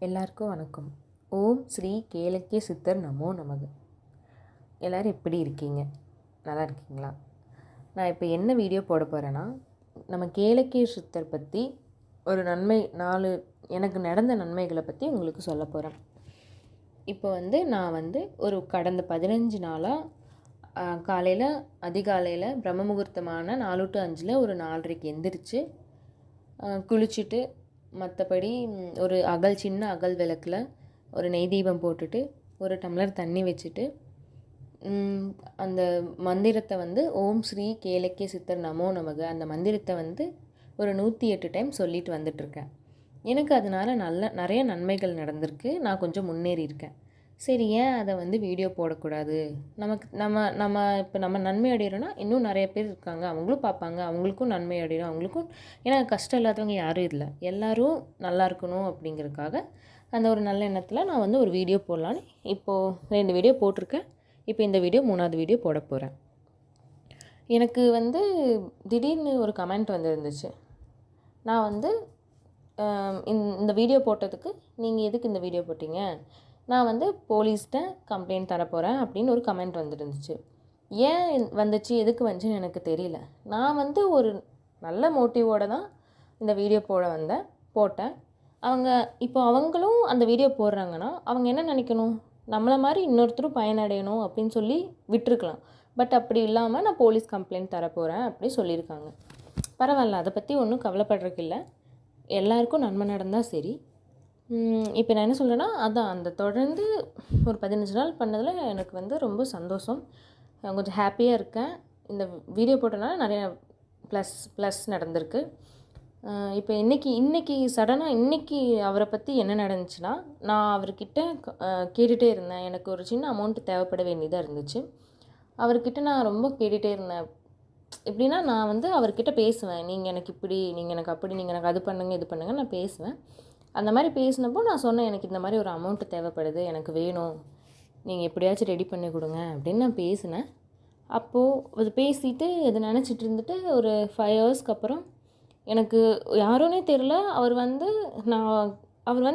எல்லாருக்கும் வணக்கம். ஓம் ஸ்ரீ கேளக்கிய சித்தர் நமோ நமக. எல்லோரும் எப்படி இருக்கீங்க? நல்லா இருக்கீங்களா? நான் இப்போ என்ன வீடியோ போட போகிறேன்னா, நம்ம கேளக்கிய சித்தர் பற்றி ஒரு எனக்கு நடந்த நன்மைகளை பற்றி உங்களுக்கு சொல்ல போகிறேன். இப்போ நான் ஒரு கடந்த 15 நாளாக காலையில் அதிகாலையில் பிரம்ம முகூர்த்தமான 4 to 5 ஒரு 4:30க்கு எந்திரிச்சு குளிச்சுட்டு, மற்றபடி ஒரு சின்ன அகல் விளக்கில் ஒரு நெய் தீபம் போட்டுட்டு ஒரு டம்ளர் தண்ணி வச்சுட்டு அந்த மந்திரத்தை ஓம் ஸ்ரீ கேளக்கிய சித்தர் நமோ நமக அந்த மந்திரத்தை ஒரு 108 டைம் சொல்லிட்டு வந்துட்டுருக்கேன். எனக்கு அதனால் நிறைய நன்மைகள் நடந்திருக்கு. நான் கொஞ்சம் முன்னேறி இருக்கேன். சரி, ஏன் அதை வீடியோ போடக்கூடாது? இப்போ நம்ம நன்மை அடைகிறோன்னா இன்னும் நிறைய பேர் இருக்காங்க, அவங்களும் பார்ப்பாங்க, அவங்களுக்கும் நன்மை அடைகிறோம், அவங்களுக்கும். ஏன்னா கஷ்டம் இல்லாதவங்க யாரும் இல்லை, எல்லோரும் நல்லா இருக்கணும் அப்படிங்கிறதுக்காக அந்த ஒரு நல்ல எண்ணத்தில் நான் ஒரு வீடியோ போடலான்னு இப்போது 2 வீடியோ போட்டிருக்கேன். இப்போ இந்த வீடியோ 3வது வீடியோ போட போகிறேன். எனக்கு திடீர்னு ஒரு கமெண்ட் வந்துருந்துச்சு. நான் இந்த வீடியோ போட்டதுக்கு நீங்கள் எதுக்கு இந்த வீடியோ போட்டீங்க, நான் போலீஸ்கிட்ட கம்ப்ளைண்ட் தரப்போகிறேன் அப்படின்னு ஒரு கமெண்ட் வந்துருந்துச்சு. ஏன் வந்துச்சு, எதுக்கு வந்துச்சுன்னு எனக்கு தெரியல. நான் ஒரு நல்ல மோட்டிவோடு தான் இந்த வீடியோ போட்டேன். இப்போ அவங்களும் அந்த வீடியோ போடுறாங்கன்னா அவங்க என்ன நினைக்கணும், நம்மளை மாதிரி இன்னொருத்தரும் பயனடையணும் அப்படின்னு சொல்லி விட்டுருக்கலாம். பட் அப்படி இல்லாமல் நான் போலீஸ் கம்ப்ளைண்ட் தரப்போகிறேன் அப்படி சொல்லியிருக்காங்க. பரவாயில்ல, அதை பற்றி ஒன்றும் கவலைப்படுறதுக்கு இல்லை. எல்லாருக்கும் நன்மை நடந்தால் சரி. இப்போ நான் என்ன சொல்கிறேன்னா, அந்த தொடர்ந்து ஒரு 15 நாள் பண்ணதில் எனக்கு ரொம்ப சந்தோஷம். கொஞ்சம் ஹாப்பியாக இருக்கேன். இந்த வீடியோ போட்டனால நிறைய ப்ளஸ் நடந்திருக்கு. இப்போ இன்றைக்கி சடனாக அவரை பற்றி என்ன நடந்துச்சுன்னா, நான் அவர்கிட்ட கேட்டுகிட்டே இருந்தேன். எனக்கு ஒரு சின்ன அமௌண்ட்டு தேவைப்பட வேண்டியதாக இருந்துச்சு. அவர்கிட்ட நான் ரொம்ப கேட்டுகிட்டே இருந்தேன். எப்படின்னா, நான் அவர்கிட்ட பேசுவேன். நீங்கள் எனக்கு இப்படி, நீங்கள் எனக்கு அப்படி, நீங்கள் எனக்கு அது பண்ணுங்கள் இது பண்ணுங்கள் நான் பேசுவேன். அந்த மாதிரி பேசினப்போ நான் சொன்னேன், எனக்கு இந்த மாதிரி ஒரு அமௌண்ட்டு தேவைப்படுது, எனக்கு வேணும், நீங்கள் எப்படியாச்சும் ரெடி பண்ணி கொடுங்க அப்படின்னு நான் பேசினேன். அப்போது அது பேசிவிட்டு இது நினச்சிட்டு இருந்துட்டு ஒரு 5 ஹவர்ஸ்க்கு அப்புறம் எனக்கு யாரோனே தெரில, அவர்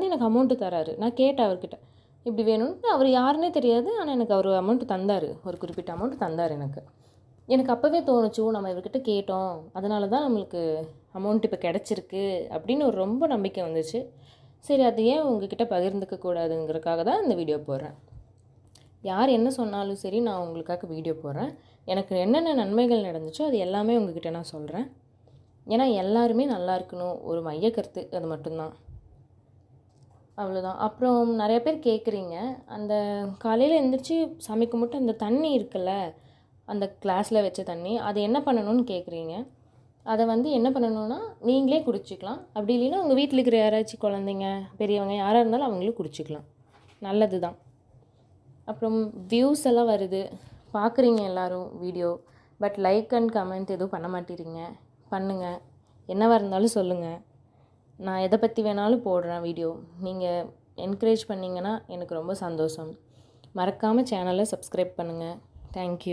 எனக்கு அமௌண்ட்டு தராரு. நான் கேட்டேன் அவர்கிட்ட இப்படி வேணும்னு. அவர் யாருன்னே தெரியாது, ஆனால் எனக்கு அவர் அமௌண்ட்டு தந்தார், ஒரு குறிப்பிட்ட அமௌண்ட்டு தந்தார். எனக்கு அப்போவே தோணுச்சு, நம்ம இவர்கிட்ட கேட்டோம், அதனால தான் நம்மளுக்கு அமௌண்ட் இப்போ கிடச்சிருக்கு அப்படின்னு ஒரு ரொம்ப நம்பிக்கை வந்துச்சு. சரி, அது ஏன் உங்ககிட்ட பகிர்ந்துக்க கூடாதுங்கிறதுக்காக தான் இந்த வீடியோ போடுறேன். யார் என்ன சொன்னாலும் சரி, நான் உங்களுக்காக வீடியோ போடுறேன். எனக்கு என்னென்ன நன்மைகள் நடந்துச்சோ அது எல்லாமே உங்ககிட்ட நான் சொல்கிறேன். ஏன்னா எல்லாருமே நல்லா இருக்கணும், ஒரு மைய கருத்து அது மட்டும்தான், அவ்வளோதான். அப்புறம் நிறைய பேர் கேட்குறீங்க, அந்த காலையில் எழுந்திரிச்சி சாமி கும்பிட்டு அந்த தண்ணி இருக்குல்ல, அந்த கிளாஸில் வச்ச தண்ணி, அது என்ன பண்ணணும்னு கேட்குறீங்க. அதை என்ன பண்ணணுன்னா, நீங்களே குடிச்சிக்கலாம். அப்படி இல்லைன்னா உங்கள் வீட்டில் இருக்கிற யாராச்சும் குழந்தைங்க பெரியவங்க யாராக இருந்தாலும் அவங்களும் குடிச்சிக்கலாம், நல்லது தான். அப்புறம் வியூஸ் எல்லாம் வருது, பார்க்குறீங்க எல்லோரும் video. But like and comment எதுவும் பண்ண மாட்டேறீங்க. பண்ணுங்கள், என்னவாக இருந்தாலும் சொல்லுங்கள். நான் எதை பற்றி வேணாலும் போடுறேன் வீடியோ. நீங்கள் என்கரேஜ் பண்ணிங்கன்னா எனக்கு ரொம்ப சந்தோஷம். மறக்காமல் சேனலை சப்ஸ்கிரைப் பண்ணுங்கள். தேங்க்யூ.